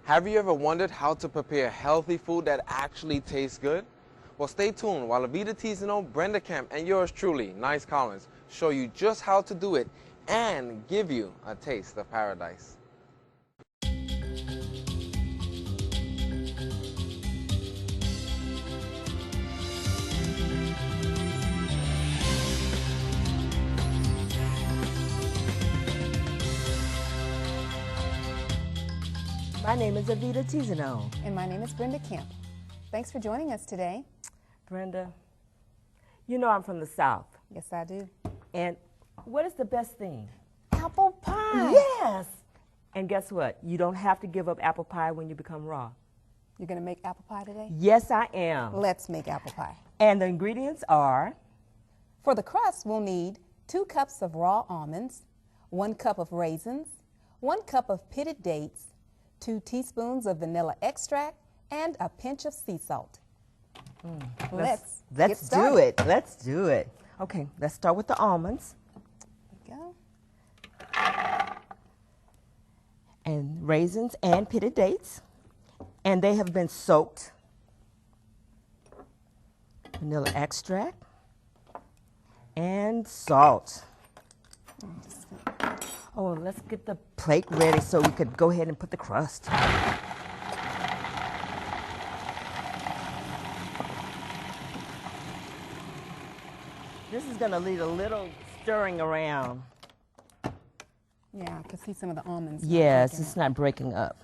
Have you ever wondered how to prepare healthy food that actually tastes good? Well, stay tuned while Avita Tizano, Brenda Kemp, and yours truly, Nice Collins, show you just how to do it and give you a taste of paradise. My name is Avita Tizano. And my name is Brenda Kemp. Thanks for joining us today. Brenda, you know I'm from the South. Yes, I do. And what is the best thing? Apple pie. Yes! And guess what? You don't have to give up apple pie when you become raw. You're going to make apple pie today? Yes, I am. Let's make apple pie. And the ingredients are? For the crust, we'll need 2 cups of raw almonds, 1 cup of raisins, 1 cup of pitted dates, 2 teaspoons of vanilla extract, and a pinch of sea salt. Let's do it. Let's do it. Okay, let's start with the almonds. There we go. And raisins and pitted dates. And they have been soaked. Vanilla extract and salt. Oh, let's get the plate ready so we could go ahead and put the crust. This is going to need a little stirring around. Yeah, I can see some of the almonds. Yes, it's not breaking up.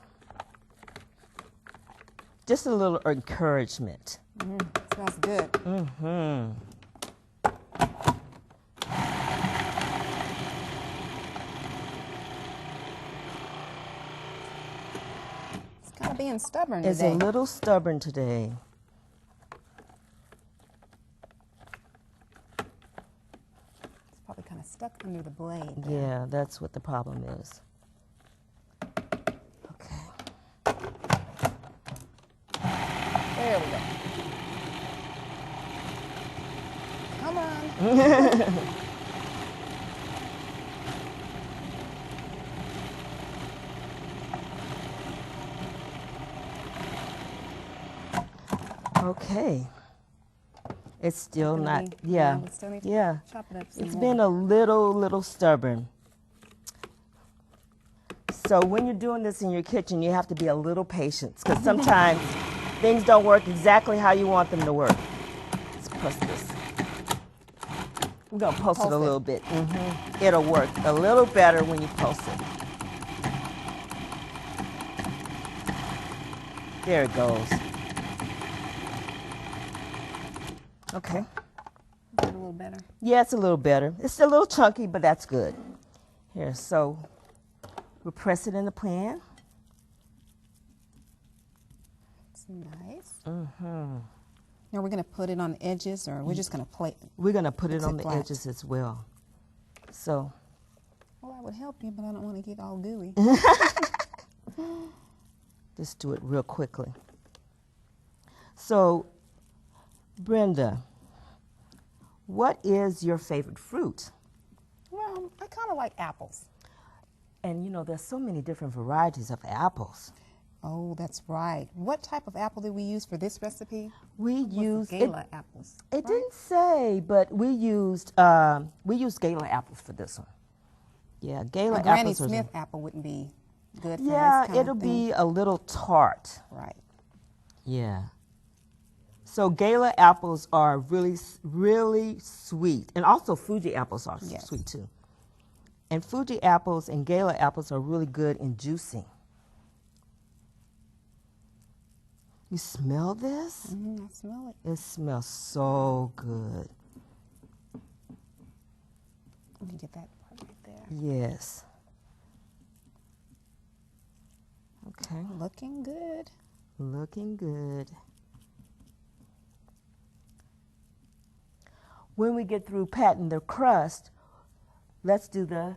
Just a little encouragement. Smells good. Mm-hmm. It's kind of being stubborn It's today. a little stubborn today. It's probably kind of stuck under the blade. Yeah, that's what the problem is. Okay. There we go. Come on. Okay. It's still Gonna not, be- yeah, we still need to yeah. chop it up some It's more. been a little stubborn. So when you're doing this in your kitchen, you have to be a little patient because sometimes things don't work exactly how you want them to work. Let's press this. We're gonna pulse it Pulse a it. little bit. It'll work a little better when you pulse it. There it goes. Okay. Is that a little better? Yeah, it's a little better. It's a little chunky, but that's good. Here, so we'll press it in the pan. It's nice. Mm-hmm. Now we're going to put it on the edges, or we're just going to plate it? We're going to put it It's on a the flat. edges as well. So, Well, I would help you, but I don't want to get all gooey. just do it real quickly. So, Brenda, what is your favorite fruit? Well, I kind of like apples. And you know, there's so many different varieties of apples. Oh, that's right. What type of apple did we use for this recipe? We used Gala apples. It right? didn't say, but we used Gala apples for this one. Yeah, Gala A Granny apples. Smith apple wouldn't be good for Yeah, this kind it'll of thing. be a little tart. Right. Yeah. So Gala apples are really sweet, and also Fuji apples are Yes. sweet too. And Fuji apples and Gala apples are really good in juicing. You smell this? I smell it. It smells so good. Let me get that part right there. Yes. Okay. Looking good. Looking good. When we get through patting the crust, let's do the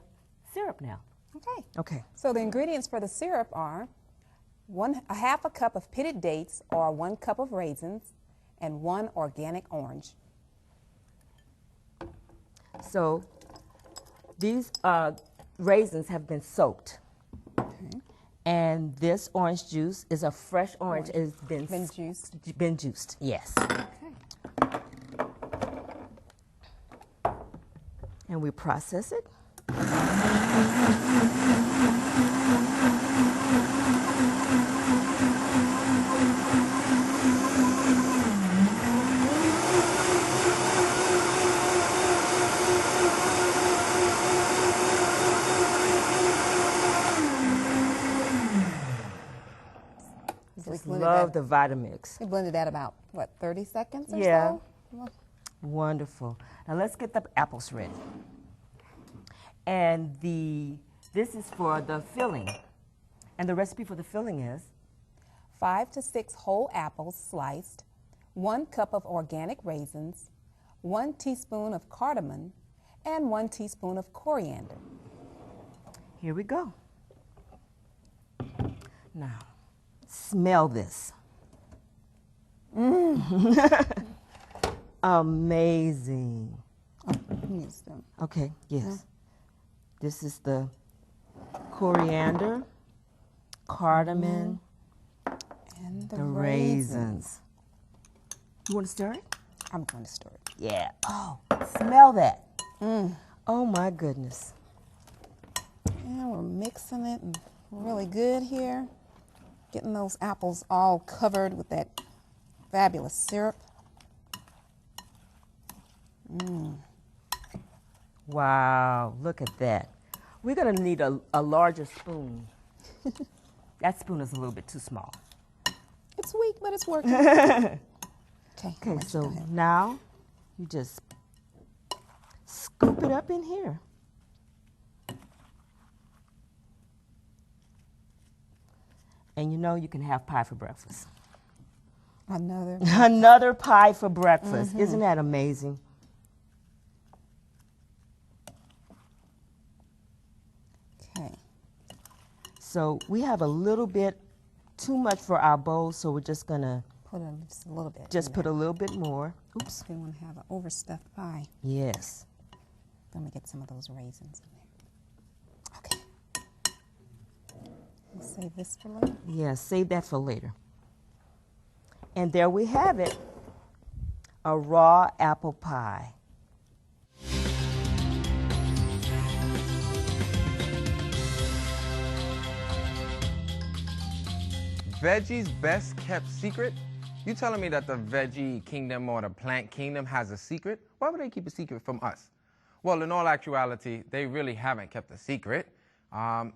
syrup now. Okay. Okay. So the ingredients for the syrup are a half a cup of pitted dates or 1 cup of raisins and 1 organic orange. So these raisins have been soaked. Okay. And this orange juice is a fresh orange. It's Been juiced. Been juiced, yes. Okay. And we process it. Just love the Vitamix. We blended that about, what, 30 seconds or Yeah. so? Wonderful. Now let's get the apples ready. And this is for the filling. And the recipe for the filling is? 5 to 6 whole apples sliced, 1 cup of organic raisins, 1 teaspoon of cardamom, and 1 teaspoon of coriander. Here we go. Now, smell this. Amazing. Use them. Okay, yes. This is the coriander, cardamom, And the the raisins. raisins. You want to stir it? I'm going to stir it. Yeah. Oh, smell that. Oh my goodness. And we're mixing it and really good here. Getting those apples all covered with that fabulous syrup. Wow, look at that. We're going to need a larger spoon. That spoon is a little bit too small. It's weak, but it's working. Okay, Okay, so now you just scoop it up in here. And you know you can have pie for breakfast. Another. Another pie for breakfast. Isn't that amazing? Okay. So we have a little bit too much for our bowl, so we're just gonna Put in just a little bit. just put a little bit more. Oops. We want to have an overstuffed pie. Yes. Let me get some of those raisins in there. Okay. We'll save this for later. Yeah, save that for later. And there we have it, a raw apple pie. Veggie's best kept secret? You telling me that the veggie kingdom or the plant kingdom has a secret? Why would they keep a secret from us? Well, in all actuality, they really haven't kept a secret.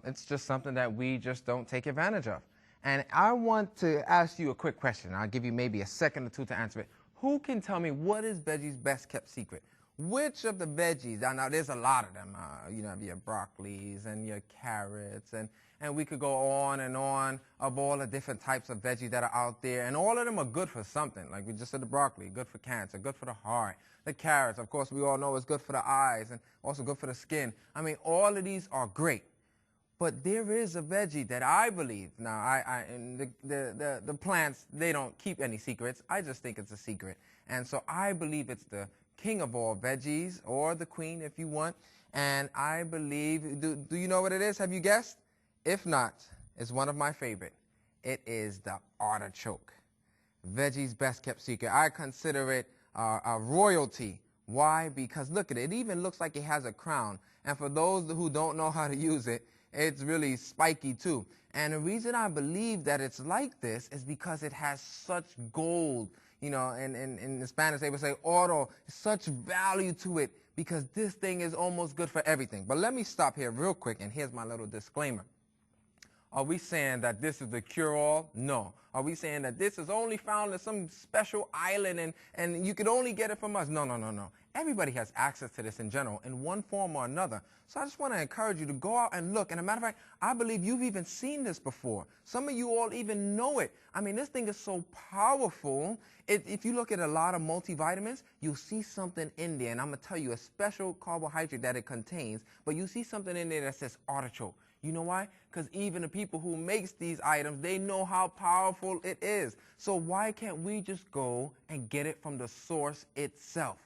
It's just something that we just don't take advantage of. And I want to ask you a quick question. I'll give you maybe a second or two to answer it. Who can tell me what is Veggie's best kept secret? Which of the veggies, I know there's a lot of them, you know, your broccolis and your carrots, and we could go on and on of all the different types of veggies that are out there, and all of them are good for something. Like we just said, the broccoli, good for cancer, good for the heart. The carrots, of course, we all know is good for the eyes and also good for the skin. I mean, all of these are great. But there is a veggie that I believe, now and the plants, they don't keep any secrets. I just think it's a secret. And so I believe it's the king of all veggies, or the queen if you want. And I believe, do you know what it is? Have you guessed? If not, it's one of my favorite. It is the artichoke. Veggie's best kept secret. I consider it a royalty. Why? Because look at it. It even looks like it has a crown. And for those who don't know how to use it, it's really spiky too. And the reason I believe that it's like this is because it has such gold. You know, in Spanish they would say oro, such value to it, because this thing is almost good for everything. But let me stop here real quick, and here's my little disclaimer. Are we saying that this is the cure-all? No. Are we saying that this is only found in some special island and you could only get it from us? No, no, no, no. Everybody has access to this in general in one form or another. So I just want to encourage you to go out and look. And as a matter of fact, I believe you've even seen this before. Some of you all even know it. I mean, this thing is so powerful. If you look at a lot of multivitamins, you'll see something in there. And I'm going to tell you a special carbohydrate that it contains. But you see something in there that says artichoke. You know why? Because even the people who makes these items, they know how powerful it is. So why can't we just go and get it from the source itself?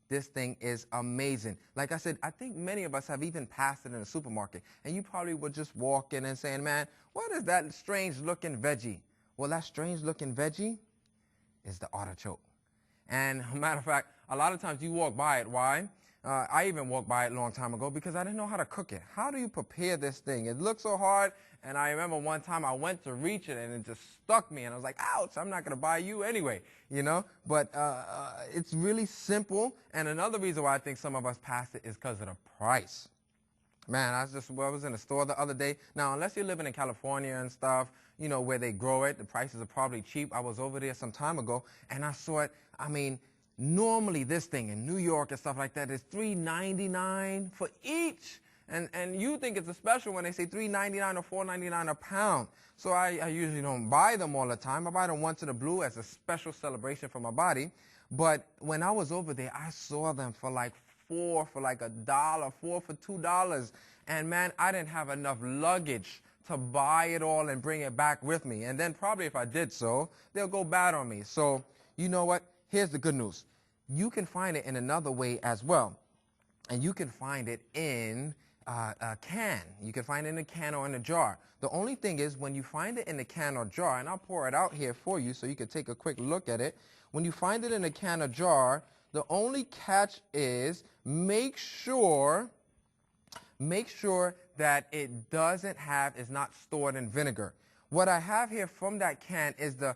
This thing is amazing. Like I said, I think many of us have even passed it in a supermarket. And you probably would just walk in and saying, man, what is that strange looking veggie? Well, that strange looking veggie is the artichoke. And matter of fact, a lot of times you walk by it. Why? I even walked by it a long time ago because I didn't know how to cook it. How do you prepare this thing? It looks so hard. And I remember one time I went to reach it and it just stuck me. And I was like, ouch, I'm not going to buy you anyway, you know. But it's really simple. And another reason why I think some of us pass it is because of the price. Man, I was in a store the other day. Now, unless you're living in California and stuff, you know, where they grow it, the prices are probably cheap. I was over there some time ago, and I saw it. I mean, normally this thing in New York and stuff like that is $3.99 for each. And you think it's a special when they say $3.99 or $4.99 a pound. So I usually don't buy them all the time. I buy them once in a blue as a special celebration for my body. But when I was over there, I saw them for like $4 for like $1, 4 for $2. And man, I didn't have enough luggage to buy it all and bring it back with me. And then probably if I did so, they'll go bad on me. So you know what? Here's the good news. You can find it in another way as well. And you can find it in a can. You can find it in a can or in a jar. The only thing is when you find it in a can or jar, and I'll pour it out here for you so you can take a quick look at it. When you find it in a can or jar, the only catch is make sure that it is not stored in vinegar. What I have here from that can is the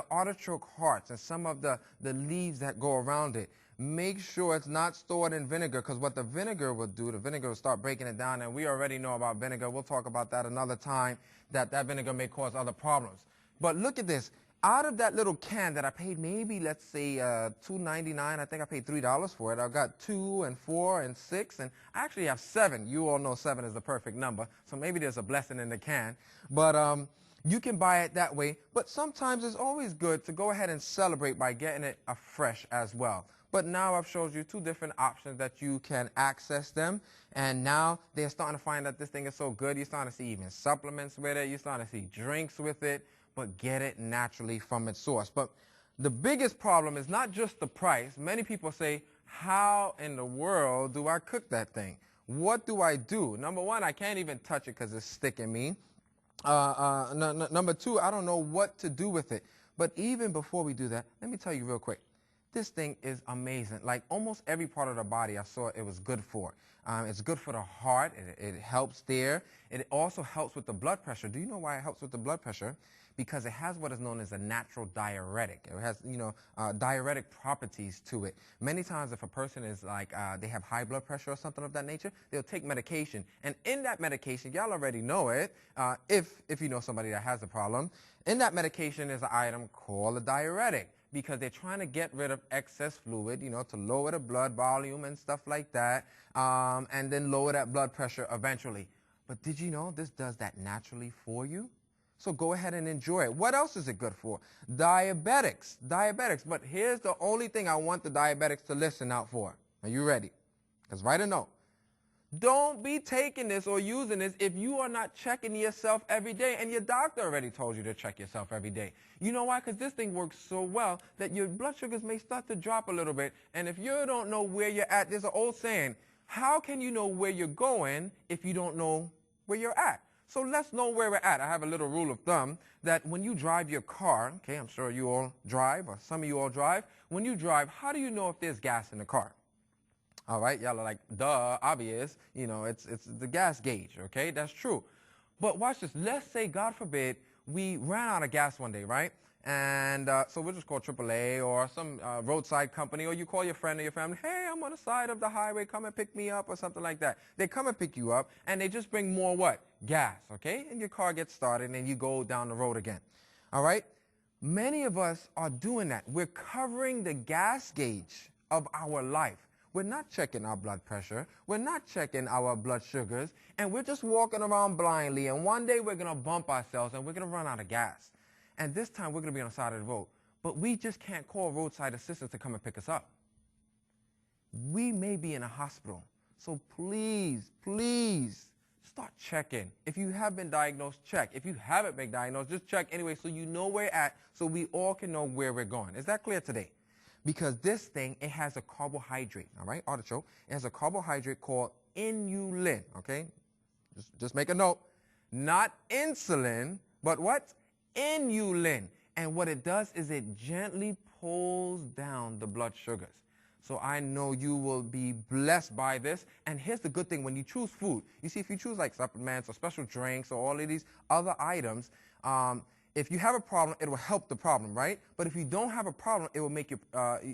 artichoke hearts and some of the leaves that go around it. Make sure it's not stored in vinegar, because what the vinegar will do, the vinegar will start breaking it down, and we already know about vinegar. We'll talk about that another time, that vinegar may cause other problems. But look at this. Out of that little can that I paid maybe, let's say, $2.99, I think I paid $3 for it. I've got 2 and 4 and 6, and I actually have 7. You all know 7 is the perfect number, so maybe there's a blessing in the can. But you can buy it that way. But sometimes it's always good to go ahead and celebrate by getting it fresh as well. But now I've showed you 2 different options that you can access them. And now they're starting to find that this thing is so good. You're starting to see even supplements with it. You're starting to see drinks with it. But get it naturally from its source. But the biggest problem is not just the price. Many people say, how in the world do I cook that thing? What do I do? Number one, I can't even touch it because it's sticking me. Number 2, I don't know what to do with it. But even before we do that, let me tell you real quick. This thing is amazing. Like almost every part of the body I saw it was good for. It's good for the heart. It helps there. It also helps with the blood pressure. Do you know why it helps with the blood pressure? Because it has what is known as a natural diuretic. It has, diuretic properties to it. Many times if a person is like, they have high blood pressure or something of that nature, they'll take medication. And in that medication, y'all already know it, if you know somebody that has the problem, in that medication is an item called a diuretic, because they're trying to get rid of excess fluid, to lower the blood volume and stuff like that, and then lower that blood pressure eventually. But did you know this does that naturally for you? So go ahead and enjoy it. What else is it good for? Diabetics. But here's the only thing I want the diabetics to listen out for. Are you ready? Because write a note. Don't be taking this or using this if you are not checking yourself every day, and your doctor already told you to check yourself every day. You know why? Because this thing works so well that your blood sugars may start to drop a little bit, and if you don't know where you're at, there's an old saying, how can you know where you're going if you don't know where you're at? So let's know where we're at. I have a little rule of thumb that when you drive your car, okay, I'm sure you all drive, or some of you all drive, when you drive, how do you know if there's gas in the car? All right, y'all are like, duh, obvious. It's the gas gauge, okay? That's true. But watch this. Let's say, God forbid, we ran out of gas one day, right? And so we'll just call AAA or some roadside company, or you call your friend or your family, hey, I'm on the side of the highway, come and pick me up, or something like that. They come and pick you up, and they just bring more what? Gas, okay? And your car gets started, and you go down the road again. All right? Many of us are doing that. We're covering the gas gauge of our life. We're not checking our blood pressure. We're not checking our blood sugars. And we're just walking around blindly. And one day we're going to bump ourselves and we're going to run out of gas. And this time we're going to be on the side of the road. But we just can't call roadside assistance to come and pick us up. We may be in a hospital. So please, please start checking. If you have been diagnosed, check. If you haven't been diagnosed, just check anyway so you know where you're at, so we all can know where we're going. Is that clear today? because this thing, it has a carbohydrate, all right, artichoke. It has a carbohydrate called inulin, okay? Just make a note. Not insulin, but what? Inulin. And what it does is it gently pulls down the blood sugars. So I know you will be blessed by this. And here's the good thing. When you choose food, you see, if you choose like supplements or special drinks or all of these other items, if you have a problem, it will help the problem, right? But if you don't have a problem, it will make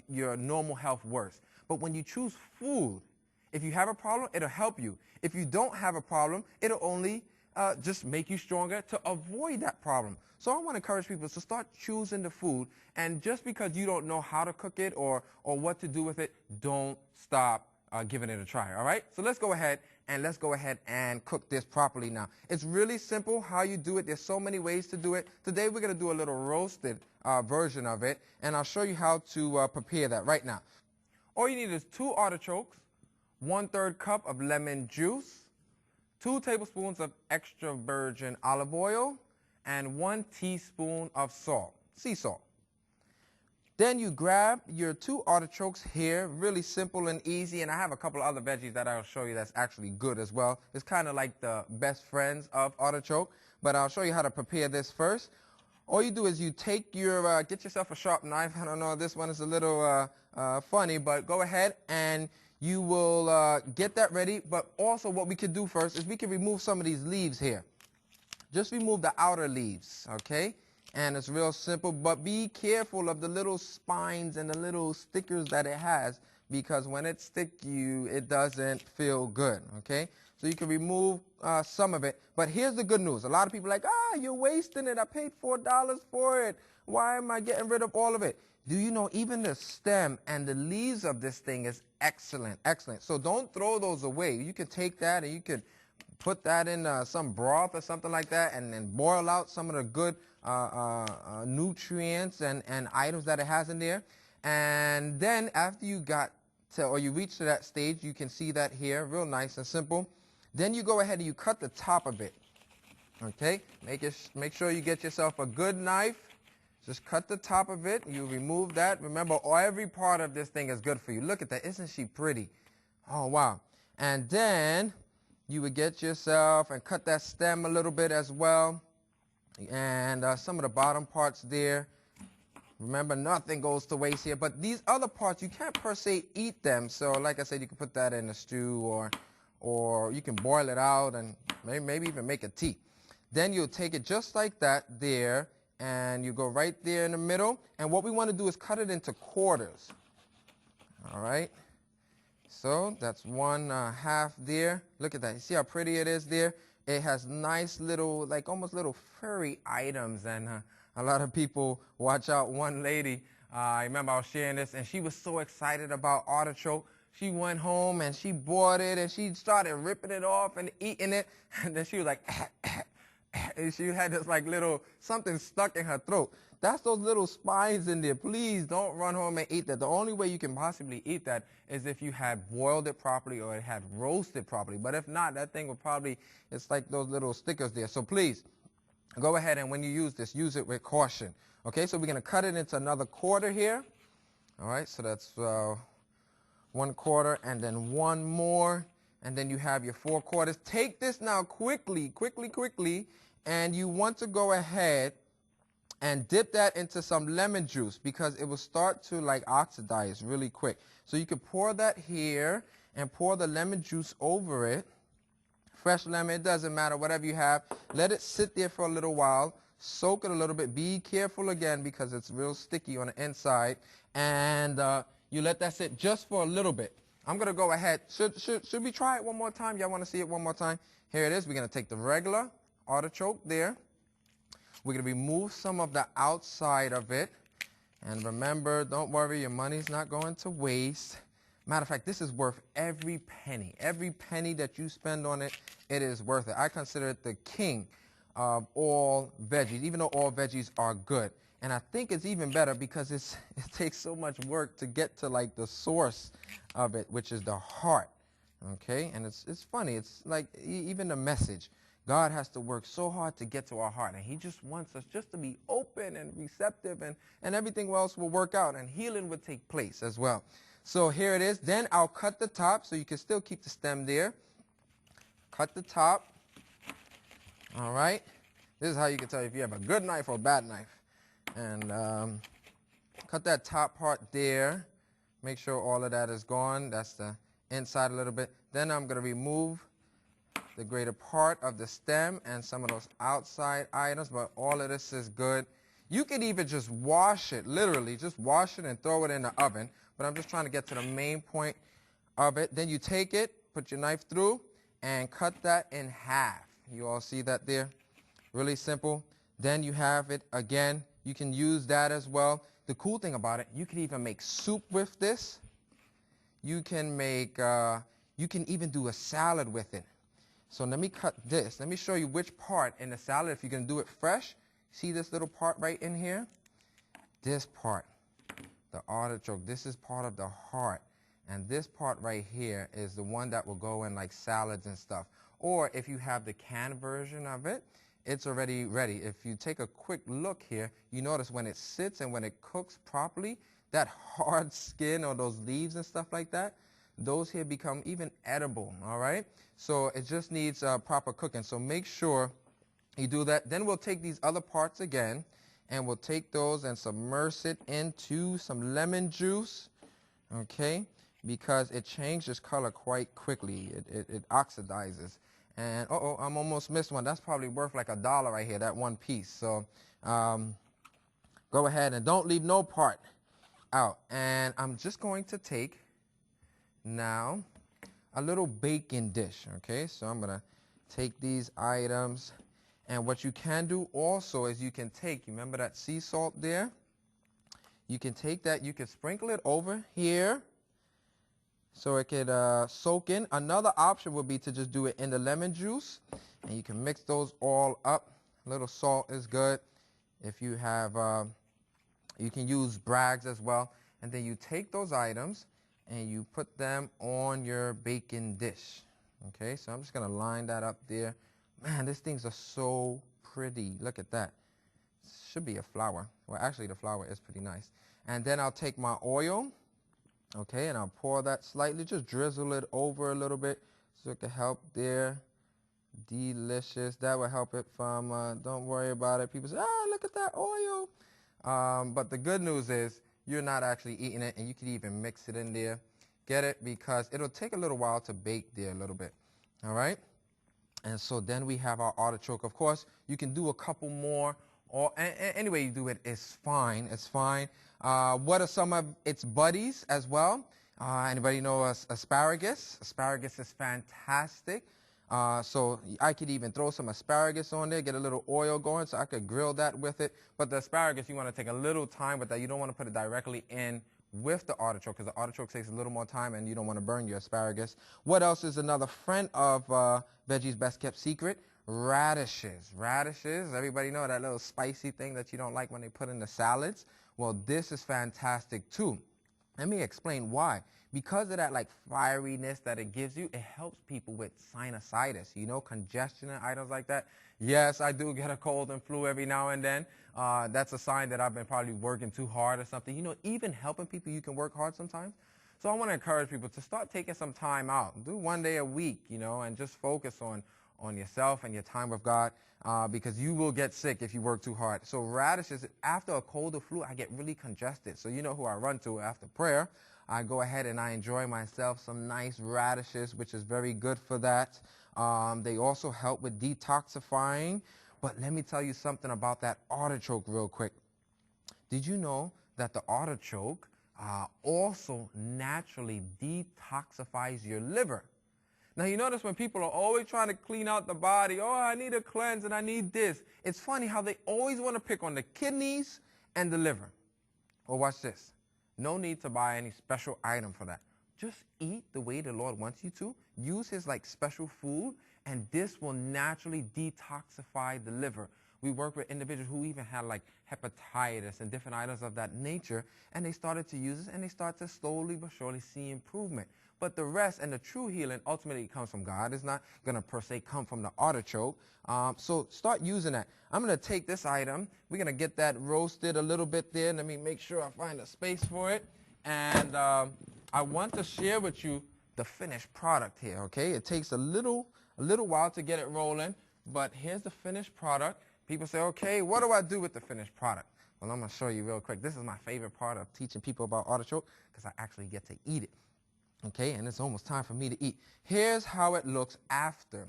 your normal health worse. But when you choose food, if you have a problem, it'll help you. If you don't have a problem, it'll only just make you stronger to avoid that problem. So I want to encourage people to start choosing the food, and just because you don't know how to cook it or what to do with it, don't stop giving it a try, all right? So let's go ahead and cook this properly now. It's really simple how you do it. There's so many ways to do it. Today we're going to do a little roasted version of it, and I'll show you how to prepare that right now. All you need is 2 artichokes, 1/3 cup of lemon juice, 2 tablespoons of extra virgin olive oil, and 1 teaspoon of salt, sea salt. Then you grab your 2 artichokes here, really simple and easy, and I have a couple of other veggies that I'll show you that's actually good as well. It's kind of like the best friends of artichoke, but I'll show you how to prepare this first. All you do is you take your, get yourself a sharp knife. I don't know, this one is a little funny, but go ahead and you will get that ready. But also what we could do first is we can remove some of these leaves here. Just remove the outer leaves, okay? And it's real simple, but be careful of the little spines and the little stickers that it has, because when it sticks you, it doesn't feel good, okay? So you can remove some of it. But here's the good news. A lot of people are like, you're wasting it. I paid $4 for it. Why am I getting rid of all of it? Do you know even the stem and the leaves of this thing is excellent, excellent. So don't throw those away. You can take that and you could put that in some broth or something like that, and then boil out some of the good nutrients and items that it has in there. And then after you got to, or you reach to that stage, you can see that here, real nice and simple. Then you go ahead and you cut the top of it. Okay, make sure you get yourself a good knife. Just cut the top of it. You remove that. Remember, every part of this thing is good for you. Look at that. Isn't she pretty? Oh, wow. And then you would get yourself and cut that stem a little bit as well. And some of the bottom parts there. Remember, nothing goes to waste here. But these other parts, you can't per se eat them. So like I said, you can put that in a stew, or you can boil it out and maybe even make a tea. Then you'll take it just like that there, and you go right there in the middle. And what we want to do is cut it into quarters. All right. So that's 1/2 there. Look at that. You see how pretty it is there? It has nice little, like almost little furry items. And a lot of people watch out. One lady, I remember I was sharing this, and she was so excited about artichoke. She went home and she bought it and she started ripping it off and eating it. And then she was like, and she had this like little something stuck in her throat. That's those little spines in there. Please don't run home and eat that. The only way you can possibly eat that is if you had boiled it properly or it had roasted properly. But if not, that thing would probably, it's like those little stickers there. So please, go ahead and when you use this, use it with caution. Okay, so we're going to cut it into another quarter here. All right, so that's 1/4 and then 1 more. And then you have your 4 quarters. Take this now quickly, and you want to go ahead and dip that into some lemon juice, because it will start to like oxidize really quick. So you can pour that here and pour the lemon juice over it. Fresh lemon, it doesn't matter, whatever you have. Let it sit there for a little while. Soak it a little bit. Be careful again because it's real sticky on the inside. And you let that sit just for a little bit. I'm going to go ahead. Should we try it one more time? Y'all want to see it one more time? Here it is. We're going to take the regular artichoke there. We're going to remove some of the outside of it. And remember, don't worry, your money's not going to waste. Matter of fact, this is worth every penny. Every penny that you spend on it, it is worth it. I consider it the king of all veggies, even though all veggies are good. And I think it's even better because it takes so much work to get to like the source of it, which is the heart. Okay, and it's funny. It's like even the message God has to work so hard to get to our heart, and he just wants us just to be open and receptive, and everything else will work out, and healing will take place as well. So here it is. Then I'll cut the top so you can still keep the stem there. Cut the top. All right. This is how you can tell if you have a good knife or a bad knife. And cut that top part there. Make sure all of that is gone. That's the inside a little bit. Then I'm going to remove the greater part of the stem and some of those outside items, but all of this is good. You could even just wash it, literally, just wash it and throw it in the oven, but I'm just trying to get to the main point of it. Then you take it, put your knife through, and cut that in half. You all see that there? Really simple. Then you have it again. You can use that as well. The cool thing about it, you can even make soup with this. You can make, you can even do a salad with it. So let me cut this. Let me show you which part in the salad, if you can do it fresh. See this little part right in here? This part, the artichoke, this is part of the heart. And this part right here is the one that will go in like salads and stuff. Or if you have the canned version of it, it's already ready. If you take a quick look here, you notice when it sits and when it cooks properly, that hard skin or those leaves and stuff like that, those here become even edible, all right? So it just needs proper cooking. So make sure you do that. Then we'll take these other parts again, and we'll take those and submerge it into some lemon juice, okay? Because it changes color quite quickly. It oxidizes. And, uh-oh, I'm almost missed one. That's probably worth like $1 right here, that one piece. So go ahead and don't leave no part out. And I'm just going to take now a little baking dish, okay? So I'm going to take these items. And what you can do also is you can take, you remember that sea salt there? You can take that, you can sprinkle it over here so it could soak in. Another option would be to just do it in the lemon juice, and you can mix those all up. A little salt is good. If you have, you can use Bragg's as well. And then you take those items and you put them on your baking dish. Okay, so I'm just gonna line that up there. Man, these things are so pretty. Look at that. Should be a flower. Well, actually the flower is pretty nice. And then I'll take my oil, okay, and I'll pour that slightly, just drizzle it over a little bit so it can help there. Delicious. That will help it from, don't worry about it. People say, look at that oil. But the good news is you're not actually eating it, and you can even mix it in there. Get it? Because it'll take a little while to bake there a little bit. All right? And so then we have our artichoke. Of course, you can do a couple more, or any way you do it is fine. It's fine. What are some of its buddies as well? Anybody know asparagus? Asparagus is fantastic. So I could even throw some asparagus on there, get a little oil going, so I could grill that with it. But the asparagus, you want to take a little time with that. You don't want to put it directly in with the artichoke, because the artichoke takes a little more time and you don't want to burn your asparagus. What else is another friend of Veggie's Best Kept Secret? Radishes. Radishes, everybody know that little spicy thing that you don't like when they put in the salads? Well, this is fantastic too. Let me explain why. Because of that like fieriness that it gives you, it helps people with sinusitis, you know, congestion and items like that. Yes, I do get a cold and flu every now and then. That's a sign that I've been probably working too hard or something. You know, even helping people, you can work hard sometimes. So I want to encourage people to start taking some time out. Do one day a week, you know, and just focus on yourself and your time with God, because you will get sick if you work too hard. So radishes, after a cold or flu, I get really congested. So you know who I run to after prayer. I go ahead and I enjoy myself some nice radishes, which is very good for that. They also help with detoxifying. But let me tell you something about that artichoke real quick. Did you know that the artichoke also naturally detoxifies your liver? Now, you notice when people are always trying to clean out the body, oh, I need a cleanse and I need this. It's funny how they always want to pick on the kidneys and the liver. Well, watch this. No need to buy any special item for that. Just eat the way the Lord wants you to. Use his like special food, and this will naturally detoxify the liver. We work with individuals who even had like hepatitis and different items of that nature, and they started to use it, and they start to slowly but surely see improvement. but the rest and the true healing ultimately comes from God. It's not going to per se come from the artichoke. So start using that. I'm going to take this item. We're going to get that roasted a little bit there. Let me make sure I find a space for it. And I want to share with you the finished product here, okay? It takes a little while to get it rolling, but here's the finished product. People say, okay, what do I do with the finished product? Well, I'm going to show you real quick. This is my favorite part of teaching people about artichoke because I actually get to eat it. Okay, and it's almost time for me to eat. Here's how it looks after.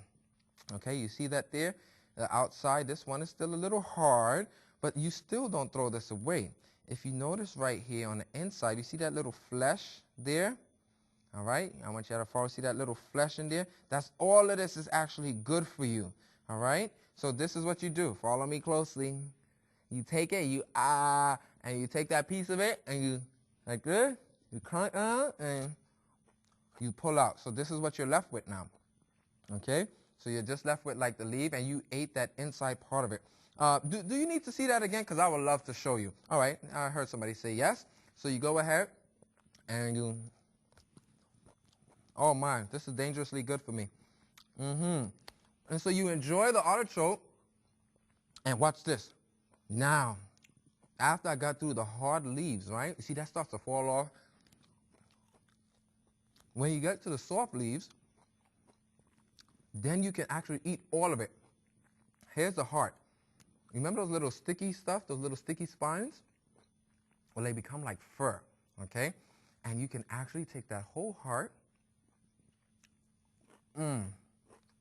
Okay, you see that there? The outside, this one is still a little hard, but you still don't throw this away. If you notice right here on the inside, you see that little flesh there? All right, I want you to follow. See that little flesh in there? That's all of this is actually good for you. All right, so this is what you do. Follow me closely. You take it, and you take that piece of it, and you, like this, you crunch out, and you pull out. So this is what you're left with now, okay? So you're just left with like the leaf, and you ate that inside part of it. Do you need to see that again? Because I would love to show you. All right, I heard somebody say yes. So you go ahead, and you, oh my, this is dangerously good for me. And so you enjoy the artichoke, and watch this. Now, after I got through the hard leaves, right? You see that starts to fall off. When you get to the soft leaves, then you can actually eat all of it. Here's the heart. Remember those little sticky stuff, those little sticky spines? Well, they become like fur, okay? And you can actually take that whole heart.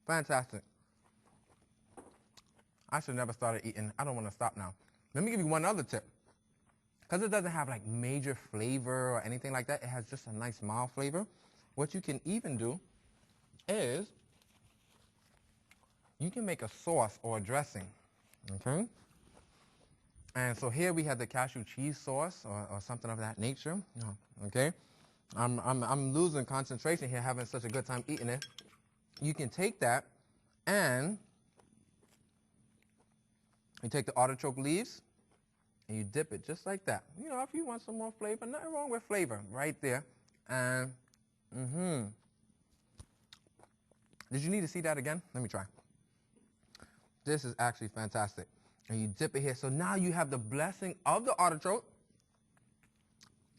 Fantastic. I should never started eating. I don't want to stop now. Let me give you one other tip. Because it doesn't have like major flavor or anything like that, it has just a nice mild flavor. What you can even do is you can make a sauce or a dressing, okay? And so here we have the cashew cheese sauce or something of that nature, okay? I'm losing concentration here, having such a good time eating it. You can take that and you take the artichoke leaves and you dip it just like that. You know, if you want some more flavor, nothing wrong with flavor right there. And did you need to see that again? Let me try. This is actually fantastic. And you dip it here. So now you have the blessing of the artichoke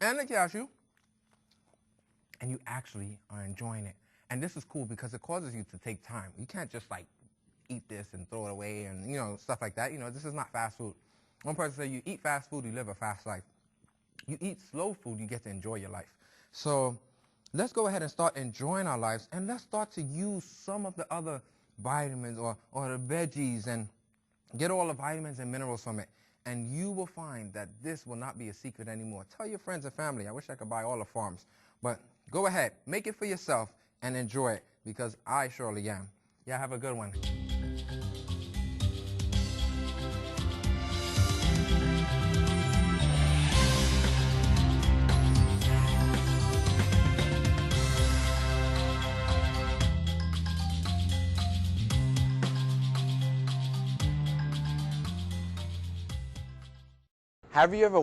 and the cashew, and you actually are enjoying it. And this is cool because it causes you to take time. You can't just like eat this and throw it away and, you know, stuff like that. You know, this is not fast food. One person said you eat fast food, you live a fast life. You eat slow food, you get to enjoy your life. So let's go ahead and start enjoying our lives, and let's start to use some of the other vitamins or the veggies and get all the vitamins and minerals from it. And you will find that this will not be a secret anymore. Tell your friends and family. I wish I could buy all the farms. But go ahead, make it for yourself and enjoy it, because I surely am. Yeah, have a good one. Have you ever